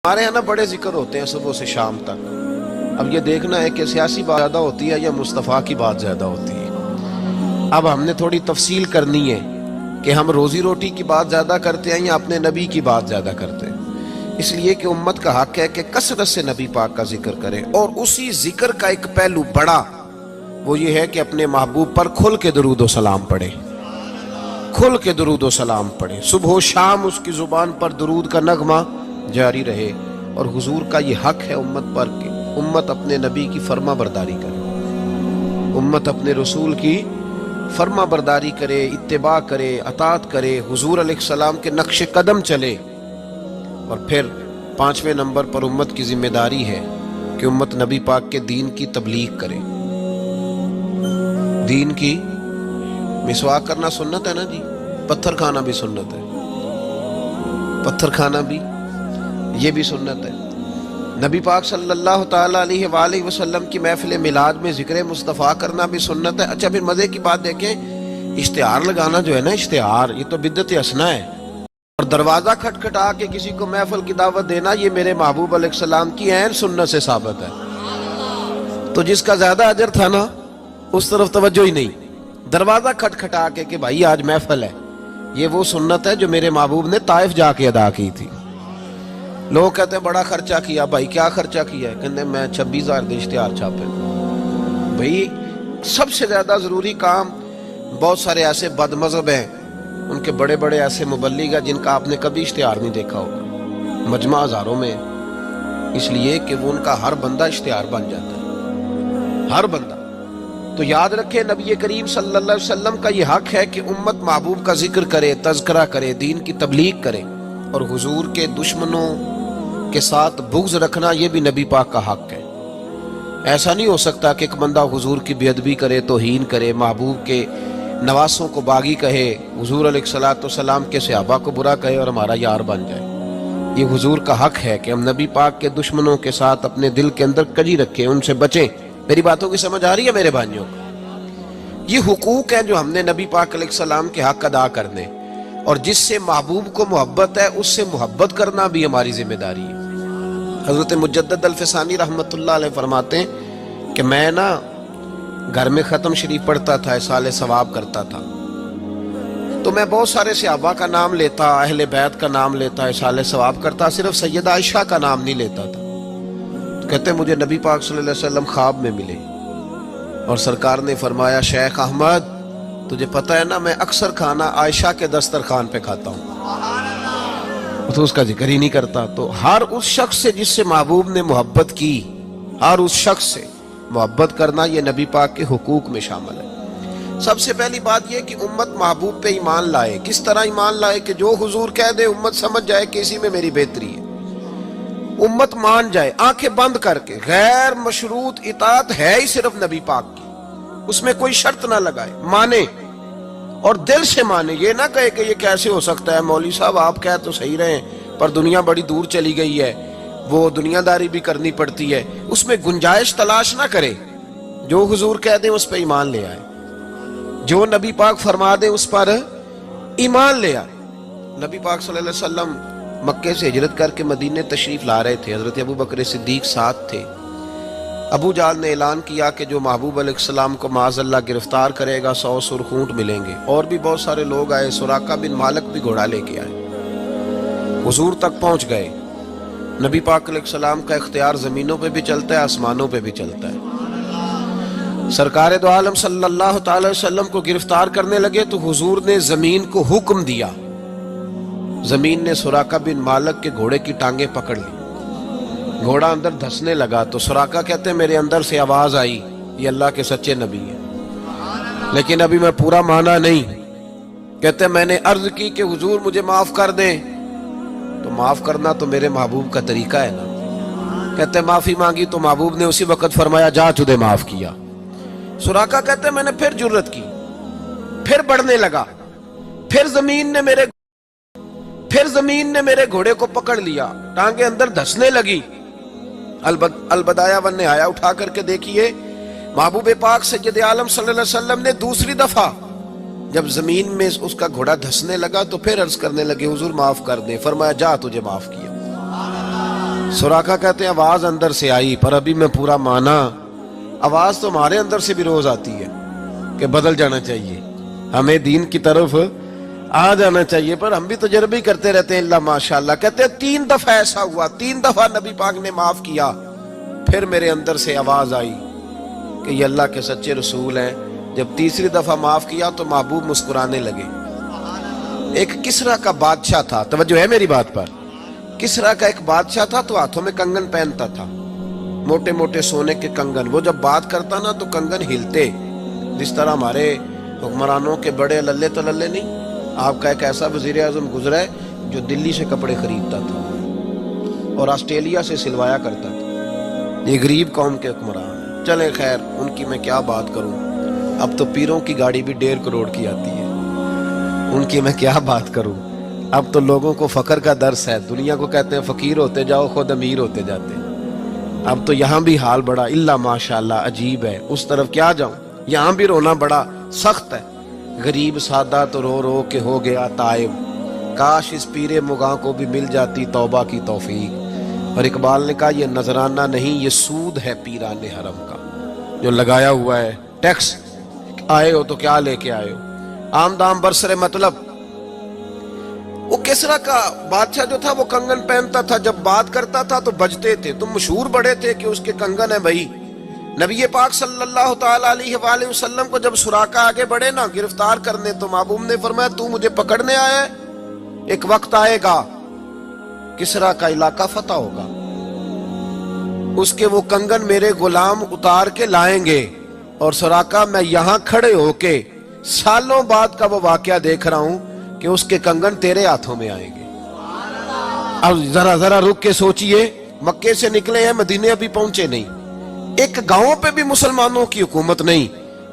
ہمارے یہاں نا بڑے ذکر ہوتے ہیں صبح سے شام تک. اب یہ دیکھنا ہے کہ سیاسی بات زیادہ ہوتی ہے یا مصطفیٰ کی بات زیادہ ہوتی ہے. اب ہم نے تھوڑی تفصیل کرنی ہے کہ ہم روزی روٹی کی بات زیادہ کرتے ہیں یا اپنے نبی کی بات زیادہ کرتے ہیں. اس لیے کہ امت کا حق ہے کہ کثرت سے نبی پاک کا ذکر کرے، اور اسی ذکر کا ایک پہلو بڑا وہ یہ ہے کہ اپنے محبوب پر کھل کے درود و سلام پڑھے. کھل کے درود و سلام پڑھے، صبح و شام اس کی زبان پر درود کا نغمہ جاری رہے. اور حضور کا یہ حق ہے امت پر کہ امت اپنے نبی کی فرما برداری کرے، امت اپنے رسول کی فرما برداری کرے، اتباع کرے، اطاعت کرے، حضور علیہ السلام کے نقش قدم چلے. اور پھر 5ویں نمبر پر امت کی ذمہ داری ہے کہ امت نبی پاک کے دین کی تبلیغ کرے. دین کی مسواک کرنا سنت ہے نا جی، پتھر کھانا بھی سنت ہے، پتھر کھانا بھی یہ بھی سنت ہے. نبی پاک صلی اللہ تعالیٰ علیہ وآلہ وسلم کی محفل میلاد میں ذکر مصطفیٰ کرنا بھی سنت ہے. اچھا پھر مزے کی بات دیکھیں، اشتہار لگانا جو ہے نا، اشتہار یہ تو بدعت حسنہ ہے. اور دروازہ کھٹکھٹا کے کسی کو محفل کی دعوت دینا، یہ میرے محبوب علیہ السلام کی عین سنت سے ثابت ہے. تو جس کا زیادہ اجر تھا نا اس طرف توجہ ہی نہیں. دروازہ کھٹکھٹا کے کہ بھائی آج محفل ہے، یہ وہ سنت ہے جو میرے محبوب نے طائف جا کے ادا کی تھی. لوگ کہتے ہیں بڑا خرچہ کیا. بھائی کیا خرچہ کیا ہے؟ کہتے ہیں میں 26,000 دے اشتہار چھاپے. بھائی سب سے زیادہ ضروری کام، بہت سارے ایسے بد مذہب ہیں، ان کے بڑے بڑے ایسے مبلغ ہیں جن کا آپ نے کبھی اشتہار نہیں دیکھا ہوگا، مجمع ہزاروں میں، اس لیے کہ وہ ان کا ہر بندہ اشتہار بن جاتا ہے، ہر بندہ. تو یاد رکھیں نبی کریم صلی اللہ علیہ وسلم کا یہ حق ہے کہ امت محبوب کا ذکر کرے، تذکرہ کرے، دین کی تبلیغ کرے. اور حضور کے دشمنوں کے ساتھ بغض رکھنا یہ بھی نبی پاک کا حق ہے. ایسا نہیں ہو سکتا کہ ایک بندہ حضور کی بے ادبی کرے، توہین کرے، محبوب کے نواسوں کو باغی کہے، حضور علیہ السلام کے صحابہ کو برا کہے اور ہمارا یار بن جائے. یہ حضور کا حق ہے کہ ہم نبی پاک کے دشمنوں کے ساتھ اپنے دل کے اندر کجی رکھیں، ان سے بچیں. میری باتوں کی سمجھ آ رہی ہے میرے بھائیوں؟ یہ حقوق ہیں جو ہم نے نبی پاک علیہ السلام کے حق ادا کرنے، اور جس سے محبوب کو محبت ہے اس سے محبت کرنا بھی ہماری ذمہ داری ہے. حضرت مجدد الفسانی رحمت اللہ علیہ فرماتے ہیں کہ میں نا گھر میں ختم شریف پڑھتا تھا، اصالہ ثواب کرتا تھا، تو میں بہت سارے صحابہ کا نام لیتا، اہل بیت کا نام لیتا، اصالہ ثواب کرتا، صرف سیدہ عائشہ کا نام نہیں لیتا تھا. تو کہتے ہیں مجھے نبی پاک صلی اللہ علیہ وسلم خواب میں ملے اور سرکار نے فرمایا شیخ احمد تجھے پتہ ہے نا میں اکثر کھانا عائشہ کے دسترخوان پہ کھاتا ہوں، تو اس کا ذکر ہی نہیں کرتا. تو ہر اس شخص سے جس سے محبوب نے محبت کی، ہر اس شخص سے محبت کرنا یہ نبی پاک کے حقوق میں شامل ہے. سب سے پہلی بات یہ کہ امت محبوب پہ ایمان لائے. کس طرح ایمان لائے؟ کہ جو حضور کہہ دے امت سمجھ جائے کہ اسی میں میری بہتری ہے، امت مان جائے آنکھیں بند کر کے. غیر مشروط اطاعت ہے ہی صرف نبی پاک کی، اس میں کوئی شرط نہ لگائے، مانے اور دل سے مانے. یہ نہ کہے کہ یہ کیسے ہو سکتا ہے مولوی صاحب آپ کہہ تو صحیح رہے پر دنیا بڑی دور چلی گئی ہے، وہ دنیا داری بھی کرنی پڑتی ہے. اس میں گنجائش تلاش نہ کرے. جو حضور کہہ دیں اس پہ ایمان لے آئے، جو نبی پاک فرما دیں اس پر ایمان لے آئے. نبی پاک صلی اللہ علیہ وسلم مکے سے ہجرت کر کے مدینے تشریف لا رہے تھے. حضرت ابو بکر صدیق ساتھ تھے. ابو جہل نے اعلان کیا کہ جو محبوب علیہ السلام کو معاذ اللہ گرفتار کرے گا 100 سرخ اونٹ ملیں گے. اور بھی بہت سارے لوگ آئے، سراقہ بن مالک بھی گھوڑا لے کے آئے، حضور تک پہنچ گئے. نبی پاک علیہ السلام کا اختیار زمینوں پہ بھی چلتا ہے، آسمانوں پہ بھی چلتا ہے. سرکار دو عالم صلی اللہ تعالی وسلم کو گرفتار کرنے لگے تو حضور نے زمین کو حکم دیا، زمین نے سراقہ بن مالک کے گھوڑے کی ٹانگیں پکڑ لی. گھوڑا اندر دھسنے لگا تو سراقہ کہتے ہیں میرے اندر سے آواز آئی یہ اللہ کے سچے نبی ہیں، لیکن ابھی میں پورا مانا نہیں. کہتے ہیں میں نے عرض کی کہ حضور مجھے معاف کر دیں، تو معاف کرنا تو میرے محبوب کا طریقہ ہے نا. کہتے ہیں معافی مانگی تو محبوب نے اسی وقت فرمایا جا تجھے معاف کیا. سراقہ کہتے ہیں میں نے پھر جرت کی، پھر بڑھنے لگا، پھر زمین نے میرے گھوڑے کو پکڑ لیا، ٹانگیں اندر دھسنے لگی. البدایہ والنہایہ اٹھا کر کے دیکھیے محبوب پاک سید عالم صلی اللہ علیہ وسلم نے دوسری دفعہ جب زمین میں اس کا گھوڑا دھسنے لگا تو پھر عرض کرنے لگے حضور معاف کر دیں. فرمایا جا تجھے معاف کیا. سراقہ کہتے ہیں آواز اندر سے آئی پر ابھی میں پورا مانا. آواز تو ہمارے اندر سے بھی روز آتی ہے کہ بدل جانا چاہیے, ہمیں دین کی طرف آ جانا چاہیے, پر ہم بھی تجربے ہی کرتے رہتے ہیں. اللہ ماشاءاللہ. کہتے ہیں 3 دفعہ ایسا ہوا, 3 دفعہ نبی پاک نے معاف کیا, پھر میرے اندر سے آواز آئی کہ یہ اللہ کے سچے رسول ہیں. جب تیسری دفعہ معاف کیا تو محبوب مسکرانے لگے. ایک کسرا کا بادشاہ تھا, توجہ ہے میری بات پر, کسرا کا ایک بادشاہ تھا تو ہاتھوں میں کنگن پہنتا تھا, موٹے موٹے سونے کے کنگن. وہ جب بات کرتا نا تو کنگن ہلتے, جس طرح ہمارے حکمرانوں کے بڑے للے تللے نہیں. آپ کا ایک ایسا وزیر اعظم گزرا ہے جو دلی سے کپڑے خریدتا تھا اور آسٹریلیا سے سلوایا کرتا تھا. یہ غریب قوم کے حکمران ہیں. چلے خیر, ان کی میں کیا بات کروں, اب تو پیروں کی گاڑی بھی 1.5 کروڑ کی آتی ہے, ان کی میں کیا بات کروں. اب تو لوگوں کو فقر کا درس ہے, دنیا کو کہتے ہیں فقیر ہوتے جاؤ خود امیر ہوتے جاتے ہیں. اب تو یہاں بھی حال بڑا اللہ ماشاءاللہ عجیب ہے, اس طرف کیا جاؤں, یہاں بھی رونا بڑا سخت ہے. غریب سادہ تو رو رو کے ہو گیا تائب, کاش اس پیر مغاں کو بھی مل جاتی توبہ کی توفیق. اور اقبال نے کہا یہ نذرانہ نہیں, یہ سود ہے پیران حرم کا جو لگایا ہوا ہے ٹیکس. آئے ہو تو کیا لے کے آئے ہو, آمدام برسر مطلب. وہ کسرا کا بادشاہ جو تھا وہ کنگن پہنتا تھا, جب بات کرتا تھا تو بجتے تھے. تو مشہور بڑے تھے کہ اس کے کنگن ہیں بھائی. نبی پاک صلی اللہ تعالی علیہ وآلہ وسلم کو جب سراقہ آگے بڑھے نا گرفتار کرنے, تو محبوب نے فرمایا تو مجھے پکڑنے آیا ہے, ایک وقت آئے گا کسرا کا علاقہ فتح ہوگا, اس کے وہ کنگن میرے غلام اتار کے لائیں گے, اور سراقہ میں یہاں کھڑے ہو کے سالوں بعد کا وہ واقعہ دیکھ رہا ہوں کہ اس کے کنگن تیرے ہاتھوں میں آئیں گے. اب ذرا رک کے سوچئے, مکے سے نکلے ہیں, مدینے ابھی پہنچے نہیں, ایک گاؤں پہ بھی مسلمانوں کی حکومت نہیں,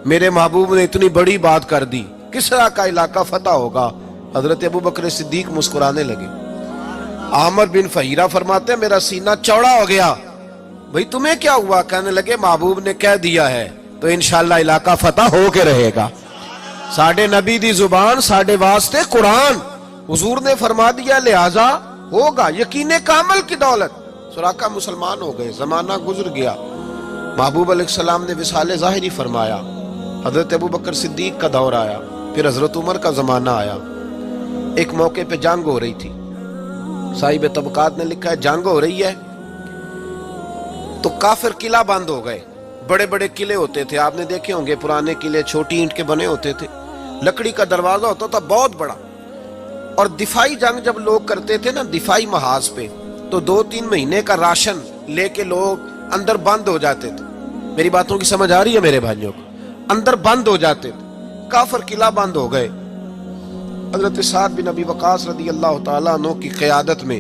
میرے محبوب نے اتنی بڑی بات کر دی کسرا کا علاقہ فتح ہوگا. حضرت ابوبکر صدیق مسکرانے لگے. عامر بن فہیرہ فرماتے ہیں میرا سینہ چوڑا ہو گیا, بھئی تمہیں کیا ہوا؟ کہنے لگے محبوب نے کہہ دیا ہے تو انشاءاللہ علاقہ فتح ہو کے رہے گا. ساڑھے نبی دی زبان ساڑھے واسطے قرآن, حضور نے فرما دیا لہذا ہوگا. یقین کامل کی دولت سراقہ مسلمان ہو گئے. زمانہ گزر گیا, محبوب علیہ السلام نے وصال ظاہری فرمایا, حضرت ابوبکر صدیق کا دور آیا, پھر حضرت عمر کا زمانہ آیا. ایک موقع پہ جنگ ہو رہی تھی, صاحب طبقات نے لکھا ہے جنگ ہو رہی ہے تو کافر قلعہ بند ہو گئے. بڑے بڑے قلعے ہوتے تھے, آپ نے دیکھے ہوں گے پرانے قلعے, چھوٹی اینٹ کے بنے ہوتے تھے, لکڑی کا دروازہ ہوتا تھا بہت بڑا. اور دفاعی جنگ جب لوگ کرتے تھے نا دفاعی محاذ پہ, تو 2-3 مہینے کا راشن لے کے لوگ اندر بند ہو جاتے تھے. میری باتوں کی سمجھ آ رہی ہے میرے بھائیوں کو؟ اندر بند ہو جاتے تھے. کافر قلعہ بند ہو گئے. حضرت سعد بن ابی وقاص رضی اللہ تعالیٰ عنہ کی قیادت میں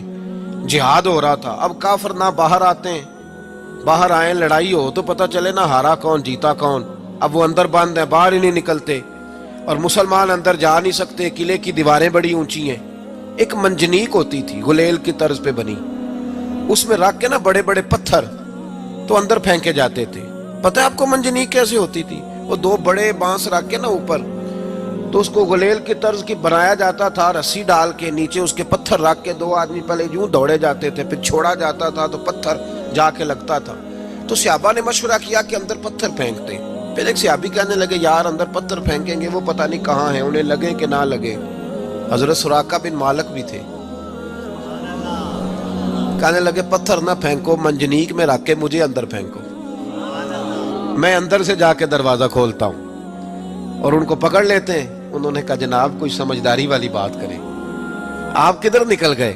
جہاد ہو رہا تھا. اب کافر نہ باہر آتے ہیں, باہر آئیں لڑائی ہو تو پتہ چلے نہ ہارا کون جیتا کون. اب وہ اندر بند ہیں, باہر ہی نہیں نکلتے, اور مسلمان اندر جا نہیں سکتے, قلعے کی دیواریں بڑی اونچی ہیں. ایک منجنیق ہوتی تھی گلیل کی طرز پہ بنی, اس میں رکھ کے نا بڑے بڑے پتھر تو اندر پھینکے جاتے تھے. پتہ ہے آپ کو منجنیق کیسے ہوتی تھی؟ وہ 2 بڑے بانس رکھ کے نا اوپر, تو اس کو گلیل کی طرز کی بنایا جاتا تھا, رسی ڈال کے نیچے اس کے پتھر رکھ کے 2 آدمی پہلے یوں دوڑے جاتے تھے, پھر چھوڑا جاتا تھا تو پتھر جا کے لگتا تھا. تو صحابہ نے مشورہ کیا کہ اندر پتھر پھینکتے. پھر ایک صحابی کہنے لگے یار اندر پتھر پھینکیں گے وہ پتہ نہیں کہاں ہیں, انہیں لگے کہ نہ لگے. حضرت سراقہ بن مالک بھی تھے, کہنے لگے پتھر نہ پھینکو, منجنیق میں رکھ کے مجھے اندر پھینکو, میں اندر سے جا کے دروازہ کھولتا ہوں. اور ان کو پکڑ لیتے ہیں. انہوں نے کہا جناب کوئی سمجھداری والی بات کریں, آپ کدھر نکل گئے؟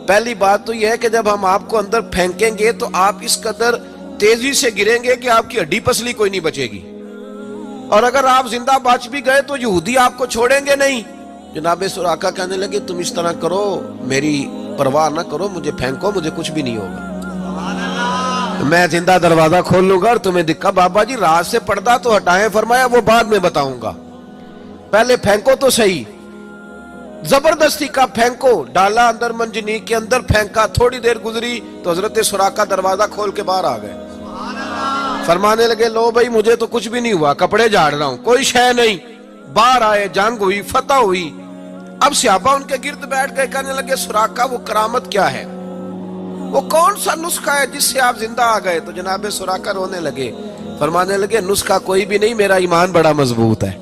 پہلی بات تو یہ ہے کہ جب ہم آپ کو اندر پھینکیں گے تو آپ اس قدر تیزی سے گریں گے کہ آپ کی ہڈی پسلی کوئی نہیں بچے گی, اور اگر آپ زندہ بچ بھی گئے تو یہودی آپ کو چھوڑیں گے نہیں. جناب سراقہ کہنے لگے تم اس طرح کرو, میری پرواہ نہ کرو, مجھے پھینکو, مجھے کچھ بھی نہیں ہوگا, میں زندہ دروازہ کھول لوں گا. اور تمہیں دکھا بابا جی رات سے پردہ تو ہٹائیں, فرمایا وہ بعد میں بتاؤں گا, پہلے پھینکو تو صحیح. زبردستی کا پھینکو, ڈالا اندر منجنیق کے اندر, پھینکا, تھوڑی دیر گزری تو حضرت سراقہ دروازہ کھول کے باہر آ گئے. فرمانے لگے لو بھائی مجھے تو کچھ بھی نہیں ہوا, کپڑے جھاڑ رہا ہوں, کوئی شے نہیں. باہر آئے, جنگ ہوئی, فتح ہوئی. اب صحابہ ان کے گرد بیٹھ گئے, کہنے لگے سراقہ وہ کرامت کیا ہے؟ وہ کون سا نسخہ ہے جس سے آپ زندہ آ گئے؟ تو جناب سراقہ رونے لگے، فرمانے لگے نسخہ کوئی بھی نہیں، میرا ایمان بڑا مضبوط ہے،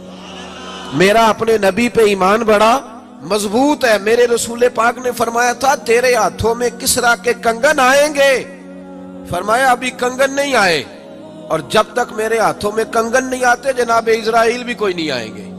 میرا اپنے نبی پہ ایمان بڑا مضبوط ہے۔ میرے رسول پاک نے فرمایا تھا تیرے ہاتھوں میں کسرا کے کنگن آئیں گے، فرمایا ابھی کنگن نہیں آئے، اور جب تک میرے ہاتھوں میں کنگن نہیں آتے جناب اسرائیل بھی کوئی نہیں آئیں گے۔